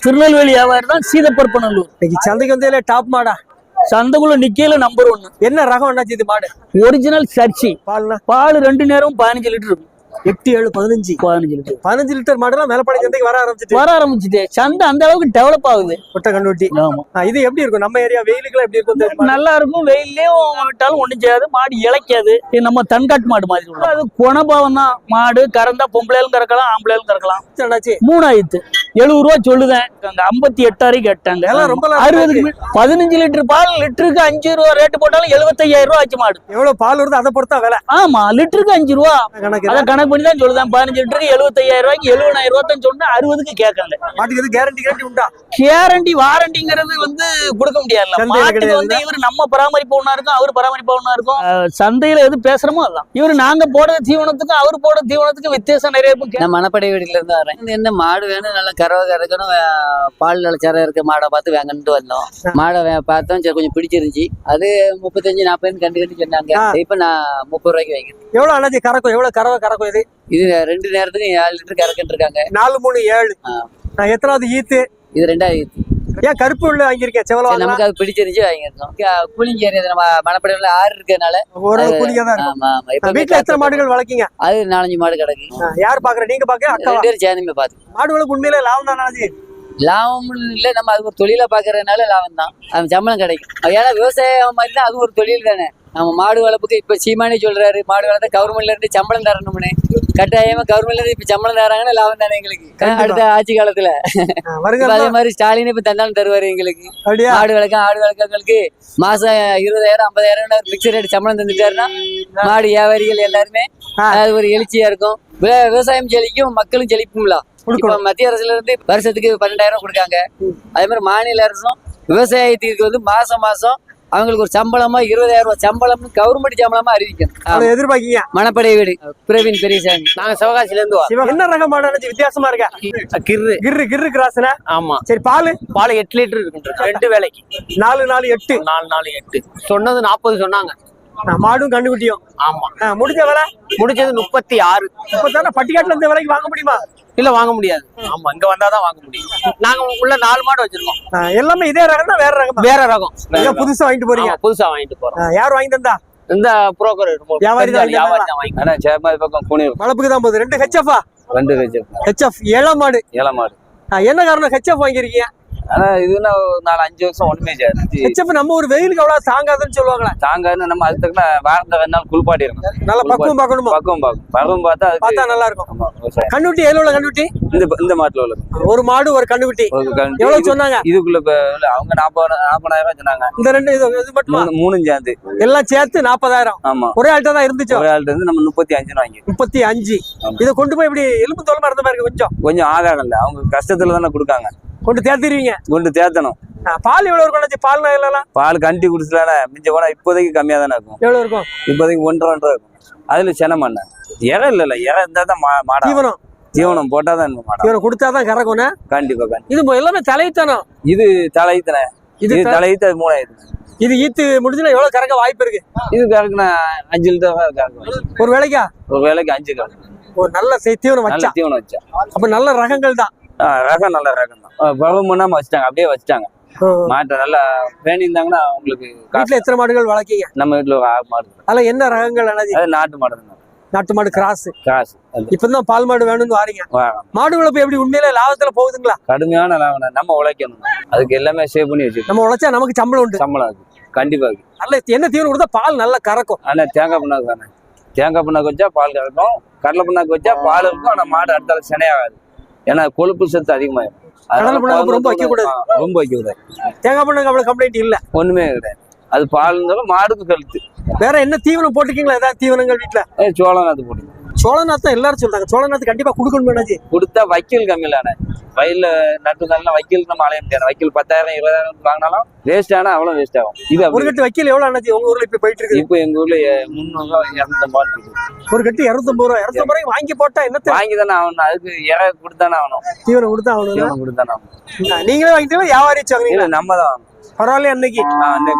திருநெல்வேலி வியாபாரி தான் சீதப்பரப்பநல்லூர். இன்னைக்கு சந்தைக்கு வந்ததுல டாப் மாடா சந்தைக்குள்ள நிக்கையில நம்பர் 1. என்ன ரகம் என்னாச்சு இது மாடு? ஒரிஜினல் சர்ச்சி. பால்னா பால் 2 நேரம் 15 லிட்டர் இருக்கும். 8, 7, 15 15 லிட்டர் 15 லிட்டர் மாடுலாம் மேலப்பாடி சந்தைக்கு வர ஆரம்பிச்சுட்டு சந்தை அந்த அளவுக்கு டெவலப் ஆகுது. முட்டை கண்டுட்டி. இது எப்படி இருக்கும் நம்ம ஏரியா வெயிலுக்குலாம் எப்படி இருக்கும்? நல்லா இருக்கும். வெயிலையும் விட்டாலும் ஒண்ணும் செய்யாது. மாடு இளைக்காது. நம்ம தன்காட்டு மாடு மாதிரி. அது குணபாவம் தான். மாடு கறந்தா பொம்பளையும் கறக்கலாம், ஆம்பளையும் கறக்கலாம். 3000 70 ரூபா சொல்லுதேன். 58 வரைக்கும் கேட்டாங்க. 60 15 லிட்டர் பால் லிட்டருக்கு 5 ரூபா ரேட்டு போட்டாலும் 75,000 ரூபா ஆச்சு மாடு. எவ்வளவு பால் வருது அதை பொறுத்தா விலை. ஆமா, லிட்டருக்கு 5 ரூபா அதை கணக்கு பண்ணி தான் சொல்லுதேன். 15 லிட்டருக்கு 75,000 ரூபாய்க்கு 70,000 ரூபா தான் சொன்னா 60க்கு கேட்காங்க. மாட்டுக்கு கேரண்டி உண்டா? கேரண்டி வாரண்டிங்கிறது கொடுக்க முடியாது. மாட்டுக்கு இவரு நம்ம பராமரிப்பு ஒண்ணா இருக்கும், அவரு பராமரிப்பு ஒண்ணா இருக்கும். சந்தையில எது பேசுறமோ அதான். இவரு நாங்க போடுற தீவனத்துக்கும் அவரு போடுற தீவனத்துக்கு வித்தியாசம் நிறைய இருக்கும். நான் மணப்படை வீட்டுல இருந்து வரேன். என்ன மாடு வேணும், நல்லா கறவை கறக்கணும், பால் நிலச்சர இருக்க மாடை பார்த்து வாங்கன்ட்டு வந்தோம். மாடை பார்த்தோம், சரி கொஞ்சம் பிடிச்சிருந்துச்சு. அது 35-40 கண்டு சொன்னாங்க. இப்ப நான் 30 ரூபாய்க்கு வாங்கிக்கிறேன். எவ்வளவு அண்ணாச்சி கறக்கும்? எவ்வளவு கறவை கறக்கும் இது? இது 2 நேரத்துக்கு 7 லிட்டர் கறக்கிட்டு இருக்காங்க. 4, 3, 7. நான் எத்தனாவது ஈத்து? இது 2வது. ஏன் கருப்பு உள்ள வாங்கியிருக்கேன்? செவலம் நமக்கு அது பிடிச்சிருந்துச்சு வாங்கிருக்கோம். கூலிங் ஏரியா நம்ம மணப்படையில 6 இருக்கனால ஒரு கூலிங்கா தான் இருக்கும். வீட்டுல எத்தனை மாடுகள் வளர்க்கீங்க? அது 4-5 மாடு கிடக்கு. யார் பாக்குற? நீங்க பாக்க? 2 பேரும் சேர்ந்துமே பாத்து. மாடுகளுக்கு உண்மையில லாபம் தான் அண்ணாச்சி. லாபம் இல்ல, நம்ம அது ஒரு தொழிலா பாக்குறதுனால லாபம் தான். அது சம்பளம் கிடைக்கும். ஏன்னா விவசாயம் மாதிரி தான், அது ஒரு தொழில் தானே. நம்ம மாடு வளர்ப்புக்கு இப்ப சீமானே சொல்றாரு, மாடு வளர்த்தா கவர்மெண்ட்ல இருந்து சம்பளம் தரணும்னு. கட்டாயமா கவர்மெண்ட்ல இருந்து இப்ப சம்பளம் தராங்கன்னா லாபம் தானே எங்களுக்கு. அடுத்த ஆட்சி காலத்துல அதே மாதிரி ஸ்டாலின் இப்ப தந்தாலும் தருவாரு எங்களுக்கு. மாடு ஆடு வளர்க்கங்களுக்கு மாசம் 20,000 50,000 பிக்சர் ரேட் சம்பளம் தந்துட்டாருன்னா மாடு வியாபாரிகள் எல்லாருமே அது ஒரு எழுச்சியா இருக்கும். விவசாயம் செழிக்கும், மக்களும் செழிக்கும்ல. இப்ப மத்திய அரசுல இருந்து வருஷத்துக்கு 12,000 கொடுக்காங்க. அதே மாதிரி மாநில அரசும் விவசாயத்திற்கு மாசம் அவங்களுக்கு ஒரு சம்பளமா 20,000 ரூபாய் சம்பளம் கவர்மெண்ட் சம்பளமா அறிவிக்கணும். எதிர்பார்க்கீங்க? மணப்படை வீடு பிரவீன் பெரியசாமி. நாங்க சிவகாசில இருந்து என்ன ரகம் மாடு? வித்தியாசமா இருக்கா? கிர்ரு கிராஸ்னா? ஆமா. சரி, பால் 8 லிட்டர் இருக்கு 2 வேளைக்கு. 4, 4, 8. 4, 4, 8 சொன்னது 40 சொன்னாங்க. மாடும் கண்டுகுட்டியும். ஆமா. முடிஞ்ச விலை முடிச்சது 36. பட்டிக்காட்டுல இந்த விலைக்கு வாங்க முடியுமா? இல்ல, வாங்க முடியாது. ஆமா, இங்க வந்தாதான் வாங்க முடியும். நாங்க உள்ள 4 மாடு வச்சிருக்கோம். எல்லாமே இதே ரகம் தான்? வேற ரகம்? வேற ரகம். புதுசா வாங்கிட்டு போறீங்க? புதுசா வாங்கிட்டு போறோம். யார் வாங்கி தந்தா? இந்த புரோக்கர் வியாபாரி தான் வாங்கி. ஆனா சேப்பாதி பக்கம் கூனியூர் வளப்புக்கு தான் போகுது. 2 ஹெச்எஃப். 2 ஹெச்எஃப். ஏழாம் மாடு. என்ன காரணம் ஹெச்எஃப் வாங்கிருக்கீங்க? ஆனா இதுன்னா 4-5 வருஷம் ஒண்ணுமே செய்யாது. ஹெச்எஃப் நம்ம ஒரு வெயிலுக்கு அவ்வளவு தாங்காதுன்னு சொல்லுவாங்களே. தாங்காதுன்னு நம்ம அதுக்கு தக்க வாரத்துல 2 நாள் குளிப்பாட்டி இருக்கணும். நல்லா பக்குவம் பார்க்கணும். பக்குவம் பார்த்தா நல்லா இருக்கும். கண்ணுட்டி எவ்வளவு? கண்ணுட்டி இந்த மாட்டுல உள்ள ஒரு மாடு ஒரு கண்ணுட்டி எவ்வளவு சொன்னாங்க? இதுக்குள்ள அவங்க 40,000 சொன்னாங்க. இந்த 2 இது மட்டும் 3 சேர்ந்து எல்லாம் சேர்த்து 40,000. ஆமா, ஒரே ஆள்கிட்ட தான் இருந்துச்சு. ஒரே ஆள்கிட்ட இருந்து நம்ம 35 வாங்கி 35. இதை கொண்டு போய் இப்படி எலும்பு தோல் மறந்த மாதிரி கொஞ்சம் ஆகாரம் இல்ல. அவங்க கஷ்டத்துல தானே கொடுக்காங்க. கொண்டு தேர்த்திடுவீங்க? கொண்டு தேர்த்தணும். பால் எவ்வளவு இருக்கும்? பால் எல்லாம் பால் கண்டி குடிச்சலான மிஞ்ச போனா இப்போதைக்கு கம்மியா தானே இருக்கும். எவ்வளவு இருக்கும்? இப்போதைக்கு 1.5 இருக்கும். அதுல சென மண்ண இறை இல்ல. இறை இருந்தா தான் மாடா தீவனம் போட்டாதான் தீவனம் கொடுத்தாதான் கறக்கணும். கண்டிப்பா. இது எல்லாமே தலைத்தனம். இது தலைத்தன. இது தலைத்த 3000. இது ஈத்து முடிஞ்சுனா எவ்வளவு கறக்க வாய்ப்பு இருக்கு? இது கறக்குனா 5 லிட்டர் கறக்கும். ஒரு வேலைக்கு 5 கறக்கும். ஒரு நல்ல தீவனம் வச்சா. அப்ப நல்ல ரகங்கள் தான். ரகம் நல்ல ரகம் தான். பருவம் பண்ணாம வச்சுட்டாங்க, அப்படியே வச்சுட்டாங்க. மாட்டை நல்லா வேண்டியிருந்தாங்கன்னா அவங்களுக்கு. வீட்டுல எத்தனை மாடுகள் வளர்க்கீங்க? நம்ம வீட்டுல ஒரு 6 மாடு. அதுல என்ன ரகங்கள்? அது நாட்டு மாடு. நாட்டு மாடு கிராஸ். இப்பதான் பால் மாடு வேணும்னு வாரீங்க. மாடு வளர்ப்பு எப்படி உண்மையில லாபத்துல போகுதுங்களா? கடுமையான லாபம். நம்ம உழைக்கணும். அதுக்கு எல்லாமே சேவ் பண்ணி வச்சு நம்ம உழைச்சா நமக்கு சம்பளம் உண்டு. சம்பளம் இருக்கு கண்டிப்பா இருக்கு. நல்ல என்ன தீவனம் கொடுத்தா பால் நல்லா கறக்கும்? ஆனா தேங்காய் புண்ணாக்கு தானே. தேங்காய் புண்ணாக்கு வச்சா பால் கறக்கும். கடலை புண்ணாக்கு வச்சா பால் இருக்கும். ஆனா மாடு அடுத்தால சினையாகாது. ஏன்னா கொழுப்பு சத்து அதிகமாயிடும். ரொம்ப வைக்க கூடாது. தேங்காய் புண்ணாக்கு அவ்வளவு கம்ப்ளைண்ட் இல்ல. ஒண்ணுமே கிடையாது. அது பால் இருந்தாலும் மாடுக்கு கழுத்து. வேற என்ன தீவனம் போட்டுக்கீங்களா? ஏதாவது தீவனங்கள் வீட்டுல? சோளநாத்து போட்டு. சோளநாத்து எல்லாரும் சொல்றாங்க. சோளநாத்து கண்டிப்பா கொடுக்கணும். கொடுத்தா வைக்கல் கம்மியிலான வயல்ல நட்டுனால வைக்கல் நம்ம அலைய முடியாது. வைக்கல் 10,000 20,000 வாங்கினாலும் வேஸ்ட் ஆனா அவ்வளவு வேஸ்ட் ஆகும். இது ஒரு கட்டு வைக்கல் எவ்வளவு அண்ணாச்சி உங்க ஊர்ல இப்ப போயிட்டு இருக்கு? இப்ப எங்க ஊர்ல 300 250 ஒரு கட்டு 250 ரூபாய். 250 ரூபாய் வாங்கி போட்டா என்ன? வாங்கி தானே ஆகணும். அதுக்கு இறை கொடுத்தானே ஆகணும். தீவனம் கொடுத்தா ஆகணும். தீவனம் கொடுத்தானே ஆகணும். நீங்களே வாங்கிட்டீங்களா? வியாபாரி வாங்குறீங்களா? நம்ம தான். பரவாயில்ல. அன்னைக்கு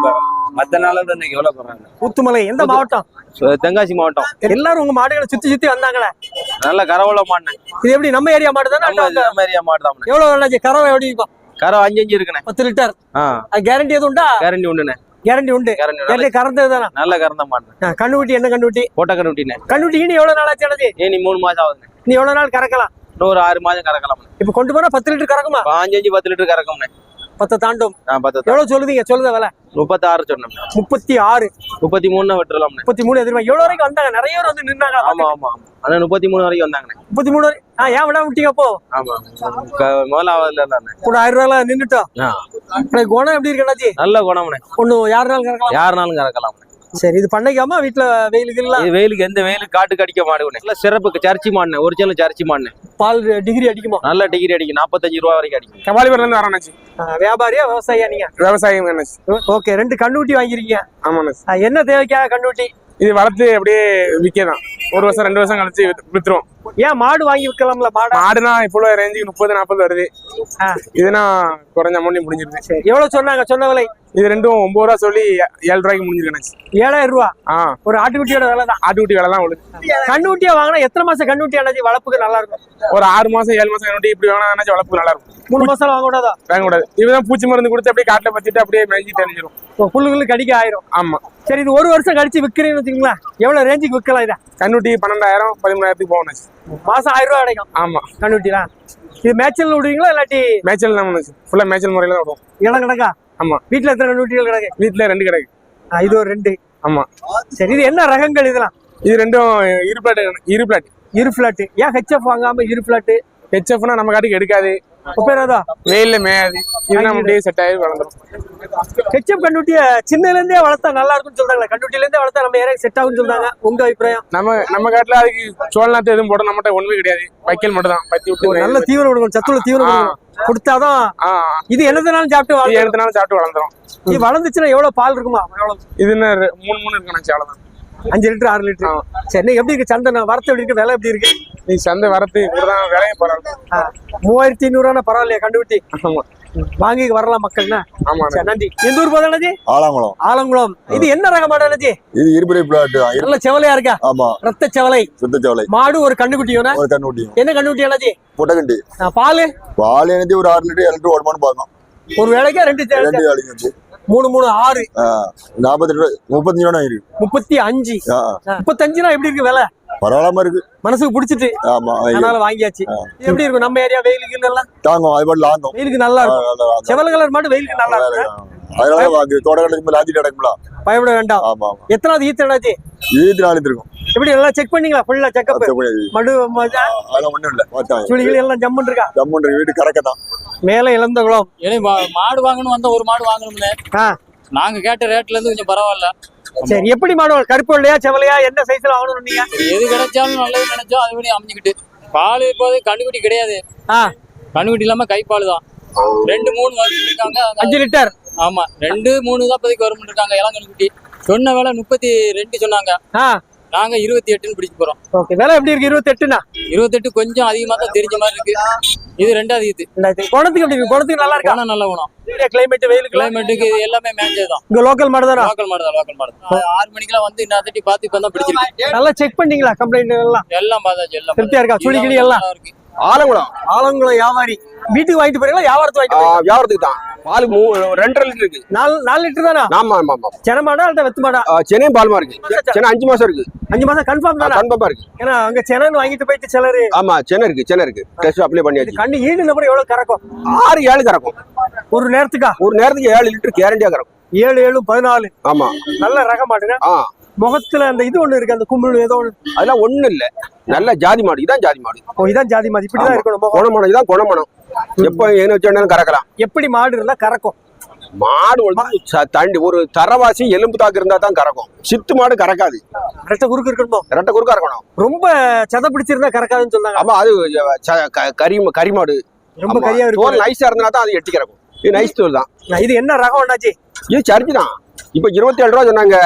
மத்த நாள்ல இருந்து இன்னைக்கு எவ்வளவு போறாங்க? ஊத்துமலை எந்த மாவட்டம்? தென்காசி மாவட்டம். எல்லாரும் உங்க மாடுகளை சுத்தி வந்தாங்களே. நல்ல கரவள மாடுனே. இது எப்படி நம்ம ஏரியா மாடு தானே? நம்ம ஏரியா மாடு தான். எவ்வளவு அண்ணாச்சி கறவை எப்படி இருக்கும்? கரை 5 இருக்குண்ணே. 10 லிட்டர். கேரண்டி எதுவும் உண்டா? கேரண்டி உண்டுண்ணே. கேரண்டி உண்டு. கேரண்டி கறந்தது தானே? நல்ல கறந்த மாடு. கண்ணுக்குட்டி என்ன கண்ணுக்குட்டி? போட்ட கண்ணுக்குட்டினே. கண்ணுக்குட்டி இனி எவ்வளவு நாள் ஆச்சு அண்ணாச்சி? நீ 3 மாசம் ஆகுது. நீ எவ்வளவு நாள் கறக்கலாம்? இன்னொரு 6 மாதம் கறக்கலாம். இப்ப கொண்டு போனா 10 லிட்டர் கறக்குமா? 5 10 லிட்டர் கறக்கும்ண்ணே. 10 தாண்டும். 10. எவ்வளவு சொல்லுதீங்க? சொல்லுத விலை 36 சொன்னோம். 36. 33 வெட்டலாம். 33 எதிர்மா எவ்வளவு வரைக்கும் வந்தாங்க? நிறைய பேர் வந்து நின்னாங்க. ஆமா ஆமா. ஆனா 33 வரைக்கும் வந்தாங்கண்ணே. 33 வரை. ஏன் விட விட்டீங்க அப்போ? ஆமா. முதலாவதுல இருந்தானே. கூட 1000 ரூபாய் நின்னுட்டோம். குணம் எப்படி இருக்கு அண்ணாச்சி? நல்ல குணம்ண்ணே. ஒண்ணு யாருனாலும் கறக்கலாம். யாருனாலும் கறக்கலாம். சரி, இது பண்ணைக்காம வீட்டுல வெயிலுக்கு இல்ல? வெயிலுக்கு எந்த வெயிலுக்கு காட்டுக்கு அடிக்க மாடுனே. நல்ல சிறப்புக்கு சர்ச்சி மாடுனே. ஒரிஜினல் சர்ச்சி மாடுனே. பால் டிகிரி அடிக்குமா? நல்ல டிகிரி அடிக்கும். 45 ரூபா வரைக்கும் அடிக்கும். கபாலிபுரம்ல இருந்து வரேன். வியாபாரியா விவசாயியா நீங்க? விவசாயம். ஓகே, 2 கண்ணுக்குட்டி வாங்கிருக்கீங்க. ஆமா. என்ன தேவைக்காக கண்ணுக்குட்டி? இது வளர்த்து அப்படியே விற்கதான். 1 வருஷம் 2 வருஷம் கழிச்சு வித்துருவோம். ஏன் மாடு வாங்கி விற்கலாம்ல? மாடுனா இப்போ ரேஞ்சுக்கு 30-40 வருது. இதுனா குறைஞ்ச அமௌண்ட் முடிஞ்சிருது. எவ்வளவு சொன்னாங்க? சொன்ன விலை? இது ரெண்டும் 9 ரூபா சொல்லி 7 ரூபாய்க்கு முடிஞ்சிருக்கேன். 7000 ரூபா ஒரு ஆட்டுக்குட்டியோட விலை தான். ஆட்டுக்குட்டி விலை தான் உங்களுக்கு. கண்ணுக்குட்டியா வாங்கினா எத்தனை மாசம் கண்ணுக்குட்டி அண்ணாச்சி வளர்ப்புக்கு நல்லா இருக்கும்? ஒரு 6 மாசம் 7 மாசம் கண்ணுட்டி இப்படி வாங்கினா வளர்ப்புக்கு நல்லா இருக்கும். 3 மாசம் வாங்க கூடாதா? வாங்க கூடாது. இதுதான் பூச்சி மருந்து கொடுத்து அப்படியே காட்டுல பத்திட்டு அப்படியே மேய்ச்சி தெரிஞ்சிடும். புல்லுகளுக்கு கடிக்க ஆயிரும். ஆமா. சரி, இது 1 வருஷம் கழிச்சு விற்கிறீங்கன்னு வச்சுங்களா, எவ்வளவு ரேஞ்சுக்கு விற்கலாம்? இதை கண்ணுட்டி 12,000 13,000 போகணும். மாசம் 1000 ரூபாய் கிடைக்கும். ஆமா. கண்ணுட்டிலாம் இது மேய்ச்சல் விடுவீங்களா இல்லாட்டி? மேய்ச்சல் தான் ஃபுல்லா மேய்ச்சல் முறையில தான் விடுவோம். இடம் கிடக்கா? ஆமா. வீட்டுல எத்தனை கண்ணுட்டிகள் கிடக்கு? வீட்டுல 2 கிடக்கு. இது ஒரு 2. ஆமா. சரி, இது என்ன ரகங்கள் இதெல்லாம்? இது ரெண்டும் இரு பிளாட். ஏன் ஹெச்எஃப் வாங்காம இரு பிளாட்? ஹெச்எஃப்னா நம்ம காட்டுக்கு எடுக்காது. ஒப்பேராதா? வெயில்ல மேயாது. இது நம்ம அப்படியே செட் ஆகி வளர்ந்துரும். ஹெச்எஃப் கண்ணுட்டிய சின்னல இருந்தே வளர்த்தா நல்லா இருக்கும்னு சொல்றாங்க. கண்ணுட்டில இருந்தே வளர்த்தா நம்ம ஏரியா செட் ஆகும்னு சொல்றாங்க. உங்க அபிப்பிராயம்? நம்ம காட்டுல அதுக்கு சோழநாத்து எதுவும் போட நம்மகிட்ட ஒண்ணுமே கிடையாது. வைக்கல் மட்டும் தான் பத்தி விட்டு நல்ல தீவனம் கொடுக்கணும். சத்துள்ள தீவனம் கொடுத்தாதான். இது என்னதுனாலும் சாப்பிட்டு எடுத்தனாலும் சாப்பிட்டு வளர்ந்துரும். இது வளர்ந்துச்சுன்னா எவ்வளவு பால் இருக்குமா? இது 3 இருக்கணும். Salem 5 litre 6 litre. சரி, எப்படி இருக்கு சந்தை? வரத்து எப்படி இருக்கு? விலை எப்படி இருக்கு? நீ சந்தை வரத்து இப்படிதான் விலையும் பரவாயில்ல. 3500 பரவாயில்லையா கண்டுபிட்டி? ஆமா. வாங்கி வரலாம் மக்கள்னா. ஆமா. நன்றி. எந்த ஊர் போதானஜி? ஆலங்குளம். இது என்ன ரக மாடானஜி? இது இருபடி பிளாட். நல்ல செவலையா இருக்கா? ஆமா. ரத்த செவலை. சுத்த செவலை. மாடு ஒரு கண்ணுக்குட்டியோனா? ஒரு கண்ணுக்குட்டி. என்ன கண்ணுக்குட்டி அண்ணாஜி? பொட்டகண்டி. பால் எனக்கு ஒரு 6 லிட்டர் 7 லிட்டர் ஓடுமான்னு பாக்கணும். ஒரு வேளைக்கு 2 வேலைக்கு 3 3 6 42 35 ரூபா இருக்கு. 35. 35னா எப்படி இருக்கு விலை? பரவாயில்லாம இருக்கு. மனசுக்கு பிடிச்சிட்டு. ஆமா. அதனால வாங்கியாச்சு. எப்படி இருக்கும் நம்ம ஏரியா வெயிலுக்கு எல்லாம்? தாங்கும். அது பாட்டு லாங்கும். வெயிலுக்கு நல்லா இருக்கும். செவல கலர் மாடு வெயிலுக்கு நல்லா இருக்கும். அதனால வாங்கி தோட்டக்கடைக்கு மேல ஆஞ்சிட்டு கிடக்கும்ல. பயப்பட வேண்டாம். ஆமா. எத்தனாவது ஈத்து அண்ணாச்சி? ஈத்து 4 இருக்கும். எப்படி எல்லாம் செக் பண்ணீங்களா? ஃபுல்லா செக்அப். மடு அதெல்லாம் ஒண்ணும் இல்ல. பார்த்தாங்க. சுழிகள் எல்லாம் ஜம்முன்னு இருக்கா? ஜம்முன்னு வீட்டு கறக்கதான். மேல இழந்த குளம். மாடு வாங்கணும் வந்தா ஒரு மாடு வாங்கணும்னு நாங்க கேட்ட ரேட்ல இருந்து கொஞ்சம் பரவாயில்ல. சரி, எப்படி மாடு? கருப்பு வெள்ளையா செவலையா எந்த சைஸ்ல வாங்கணும் நீங்க? எது கிடைச்சாலும் நல்லது நினைச்சோம் அது பண்ணி அமைஞ்சுக்கிட்டு. பால் இப்போது கண்ணுக்குட்டி கிடையாது. கண்ணுக்குட்டி இல்லாம கைப்பால் தான். 2 3 வருஷம் இருக்காங்க. 5 லிட்டர். ஆமா, 2 3 தான் இப்போதைக்கு வரும் இருக்காங்க. இளம் கண்ணுக்குட்டி சொன்ன வேலை 32 சொன்னாங்க. நாங்க 28ன்னு பிடிக்க போறோம். ஓகே, விலை எப்படி இருக்கு? 28னா? 28 கொஞ்சம் அதிகமா தான் தெரிஞ்ச மாதிரி இருக்கு. இது 2வது ஈத்து. குணத்துக்கு எப்படி இருக்கு? குணத்துக்கு நல்லா இருக்கா? நல்ல குணம். கிளைமேட் வெயிலுக்கு கிளைமேட்டுக்கு இது எல்லாமே மேட்சே தான். இங்க லோக்கல் மாடு தான். லோக்கல் மாடு தான். 6 மணிக்கெல்லாம் வந்து இன்னும் தட்டி பார்த்து இப்ப தான் பிடிச்சிருக்கு. நல்லா செக் பண்ணீங்களா? கம்ப்ளைண்ட் எல்லாம் பார்த்தாச்சு. எல்லாம் திருப்தியா இருக்கா? சுழிகிளி எல்லாம் இருக்கு. ஆலங்குளம் வியாபாரி வீட்டுக்கு வாங்கிட்டு போறீங்களா? வியாபாரத்துக்கு தான். பால் 2.5 லிட்டர் இருக்கு. 4 லிட்டர் தானா? ஆமா ஆமா ஆமா. சென மாடா இல்ல வெத்து மாடா? சென்னையும் பால்மா இருக்கு. சென்னை 5 மாசம் இருக்கு. 5 மாசம் கன்ஃபார்ம் தானா? கன்ஃபார்மா இருக்கு. ஏன்னா அங்க செனன்னு வாங்கிட்டு போயிட்டு சிலரு. ஆமா, சென்னை இருக்கு. டெஸ்ட் அப்ளை பண்ணியாச்சு. கண்ணு ஈடுன அப்புறம் எவ்வளவு கறக்கும்? 6 7 கறக்கும். ஒரு நேரத்துக்கு 7 லிட்டர் கேரண்டியா கறக்கும். 7 7 14. ஆமா. நல்ல ரக மாடுங்க. முகத்துல அந்த இது ஒண்ணு இருக்கு, அந்த கும்பல் ஏதோ ஒண்ணு. அதெல்லாம் ஒண்ணு இல்ல. நல்ல ஜாதி மாடு. இதான் ஜாதி மாடு. இதான் ஜாதி மாடு. இப்படிதான் இருக்கணும். குணமனம். இதான் குணமனம். எப்ப என்ன வச்சாலும் கறக்கலாம். எப்படி மாடு இருந்தா கறக்கும்? மாடு தண்டி ஒரு தரவாசி எலும்பு தாக்கு இருந்தா தான் கறக்கும். சித்து மாடு கறக்காது. ரெட்டை குறுக்கு இருக்கணுமோ? ரெட்டை குறுக்கா இருக்கணும். ரொம்ப சத பிடிச்சிருந்தா கறக்காதுன்னு சொன்னாங்க. ஆமா, அது கரிமாடு. ரொம்ப கரியா இருக்கும். தோல் நைஸா இருந்தா தான் அது எட்டி கறக்கும். இது நைஸ் தோல் தான். இது என்ன ரகம் அண்ணாச்சி? இது சர்ஜ் தான். இப்ப 27 ரூபா சொன்னாங்க.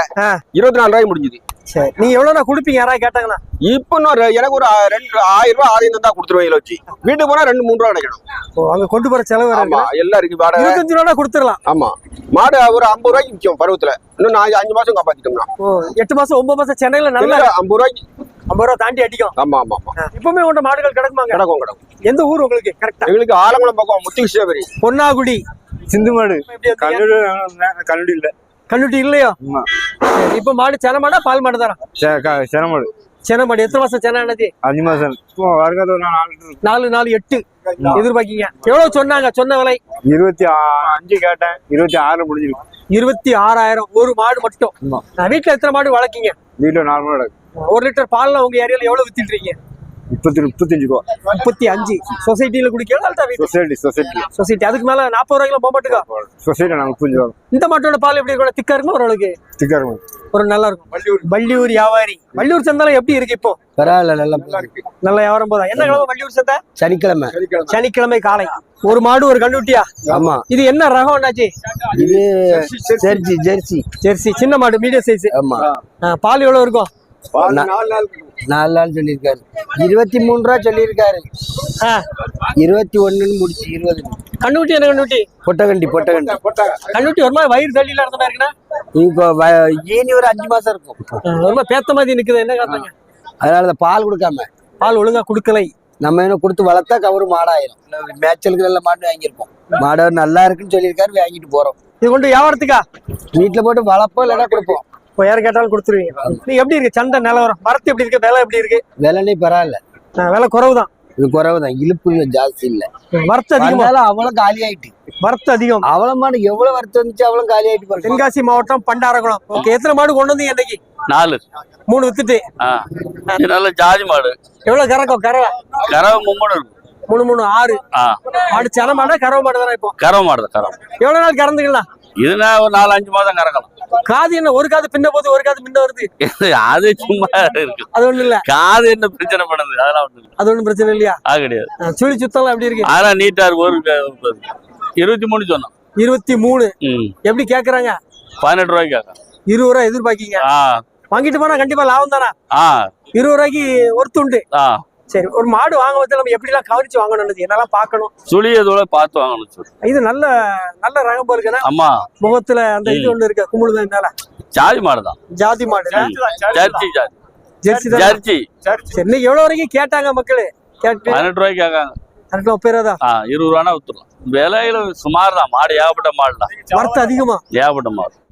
24 ரூபாய் முடிஞ்சுது. சரி, நீங்க எவ்வளவு கொடுப்பீங்க யாராவது கேட்டாங்களா? இப்ப எனக்கு ஒரு 2000 ரூபாய் ஆதாயம் தான் கொடுத்துருவேன். வச்சு வீட்டுக்கு போனா 2 3 ரூபா கிடைக்கணும். அங்க கொண்டு போற செலவு எல்லாம் இருக்கு. 25 ரூபா கொடுத்துடலாம். ஆமா, மாடு ஒரு 50 ரூபாய்க்கு விற்கும் பருவத்துல. இன்னும் 5 மாசம் காப்பாத்திட்டோம்னா. ஓ 8 மாசம் 9 மாசம் சென்னையில நல்ல 50 ரூபாய்க்கு 50 ரூபா தாண்டி அடிக்கும். ஆமா ஆமா ஆமா. இப்பவுமே உங்க மாடுகள் கிடக்குமாங்க? கிடக்கும். எந்த ஊர் உங்களுக்கு கரெக்டா? எங்களுக்கு ஆலங்குளம் பக்கம் முத்துகிருஷ்ணபுரி. பொன்னாகுடி சிந்து மாடு எப்படி வந்தீங்க? கல்லூரி இல்ல கண்ணுட்டி இல்லையோ? ஆமா. சரி, இப்ப மாடு சென மாடா பால் மாடு தானா? சென மாடு சென மாடு எத்தனை மாசம் சென ஆனது? 5 மாசம். இப்போ வருகிறது ஒரு 4 4 8 எதிர்பார்க்கீங்க. எவ்வளவு சொன்னாங்க? சொன்ன விலை 25 கேட்டேன். 26 முடிஞ்சிருக்கு. 26,000 ஒரு மாடு மட்டும். நான் வீட்டுல எத்தனை மாடு வளர்க்கீங்க? வீட்டுல 4 மாடு. 1 லிட்டர் பால்ல உங்க ஏரியால எவ்வளவு வித்துட்டு இருக்கீங்க? 35 ரூபா. 35. சொசைட்டில குடிக்கலாம். சொசைட்டி அதுக்கு மேல 40 ரூபாய்க்குலாம் போக மாட்டுக்கா? சொசைட்டி 35 ரூபா. இந்த மாட்டோட பால் எப்படி இருக்கும்? திக்கா இருக்கும் ஓரளவுக்கு? திக்கா இருக்கும். ஒரு நல்லா இருக்கும். வள்ளியூர் வியாபாரி. வள்ளியூர் சந்தை எப்படி இருக்கு இப்போ? பரவாயில்ல, நல்லா இருக்கு. நல்ல வியாபாரம் போதா? என்ன கிழமை வள்ளியூர் சந்தை? சனிக்கிழமை. சனிக்கிழமை காலை. ஒரு மாடு ஒரு கண்டுட்டியா? ஆமா. இது என்ன ரகம் என்னாச்சு? இது ஜெர்சி சின்ன மாடு, மீடியம் சைஸ். ஆமா. பால் எவ்வளவு இருக்கும்? 4 நாள் சொல்லியிருக்காரு. 23 ரூபா சொல்லியிருக்காரு. 21 முடிச்சு 20. கண்ணுட்டி என்ன கண்ணுட்டி? பொட்டகண்டி கண்ணுட்டி ஒரு மாதிரி வயிறு தள்ளில இருந்த மாதிரி இருக்குன்னா இப்போ ஈனி ஒரு 5 மாசம் இருக்கும். ஒரு மாதிரி பேத்த மாதிரி நிக்குது. என்ன காரணங்க? அதனால பால் கொடுக்காம பால் ஒழுங்கா கொடுக்கலை. நம்ம என்ன கொடுத்து வளர்த்தா கவரு மாடாயிரும். மேய்ச்சலுக்கு நல்ல மாடு வாங்கியிருப்போம். மாடு நல்லா இருக்குன்னு சொல்லியிருக்காரு, வாங்கிட்டு போறோம். இது கொண்டு வியாபாரத்துக்கா? வீட்டுல போட்டு வளர்ப்போம், இல்லைன்னா கொடுப்போம். இப்போ யாரும் கேட்டாலும் கொடுத்துருவீங்க. நீ எப்படி இருக்கு சண்டை நிலவரம்? வரத்து எப்படி இருக்கு? விலை எப்படி இருக்கு? விலைனே பரவாயில்ல. விலை குறைவுதான். இது குறைவுதான், இழுப்பு ஜாஸ்தி இல்ல. வரத்து அதிகமா? அவ்வளவு காலி ஆயிட்டு. வரத்து அதிகம். அவ்வளவு மாடு எவ்வளவு வரத்து வந்துச்சு, அவ்வளவு காலி ஆயிட்டு. தென்காசி மாவட்டம் பண்டாரகுளம். ஓகே, எத்தனை மாடு கொண்டு வந்தீங்க இன்னைக்கு? 4. 3 வித்துட்டு. நல்ல ஜாதி மாடு. எவ்வளவு கறக்கும்? கறவை 3 இருக்கும். 3 3 6. மாடு சென மாடா கறவை மாடு தானே? இப்போ கறவை மாடு தான். எவ்வளவு நாள் கறந்துக்கலாம்? இதுனா ஒரு 4-5 மாதம் கறக்கலாம். காது என்ன ஒரு காது பின்ன போது ஒரு காது முன்ன வருது? அது சும்மா இருக்கு. அது ஒண்ணு இல்ல. காது என்ன பிரச்சனை பண்ணுது? அதெல்லாம் ஒண்ணு இல்ல. அது ஒண்ணும் பிரச்சனை இல்லையா? கிடையாது. சுழி சுத்தம் எப்படி இருக்கு? அதெல்லாம் நீட்டா இருக்கு. 23 சொன்னோம். 23. எப்படி கேக்குறாங்க? 18 ரூபாய்க்கு கேட்கலாம். 20 ரூபாய் எதிர்பார்க்கீங்க. வாங்கிட்டு போனா கண்டிப்பா லாபம் தானா? 20 ரூபாய்க்கு ஒருத்து உண்டு. சரி, ஒரு மாடு வாங்க வந்து நம்ம எப்படி எல்லாம் கவனிச்சு வாங்கணும்? என்னெல்லாம் பார்க்கணும்? சுழியதோட பார்த்து வாங்கணும். இது நல்ல நல்ல ரகம் இருக்குன்னா. ஆமா. முகத்துல அந்த இது ஒண்ணு இருக்கு, கும்பலுதான். மேல ஜாதி மாடு தான். ஜாதி மாடு. ஜெர்சி. சரி, இன்னைக்கு எவ்வளவு வரைக்கும் கேட்டாங்க மக்கள்? கேட்டு 18 ரூபாய்க்கு கேட்காங்க. 20 ரூபானா வித்துரும். விலையில சுமார் தான். மாடு ஏகப்பட்ட மாடு தான். வரத்து அதிகமா? ஏகப்பட்ட மாடு.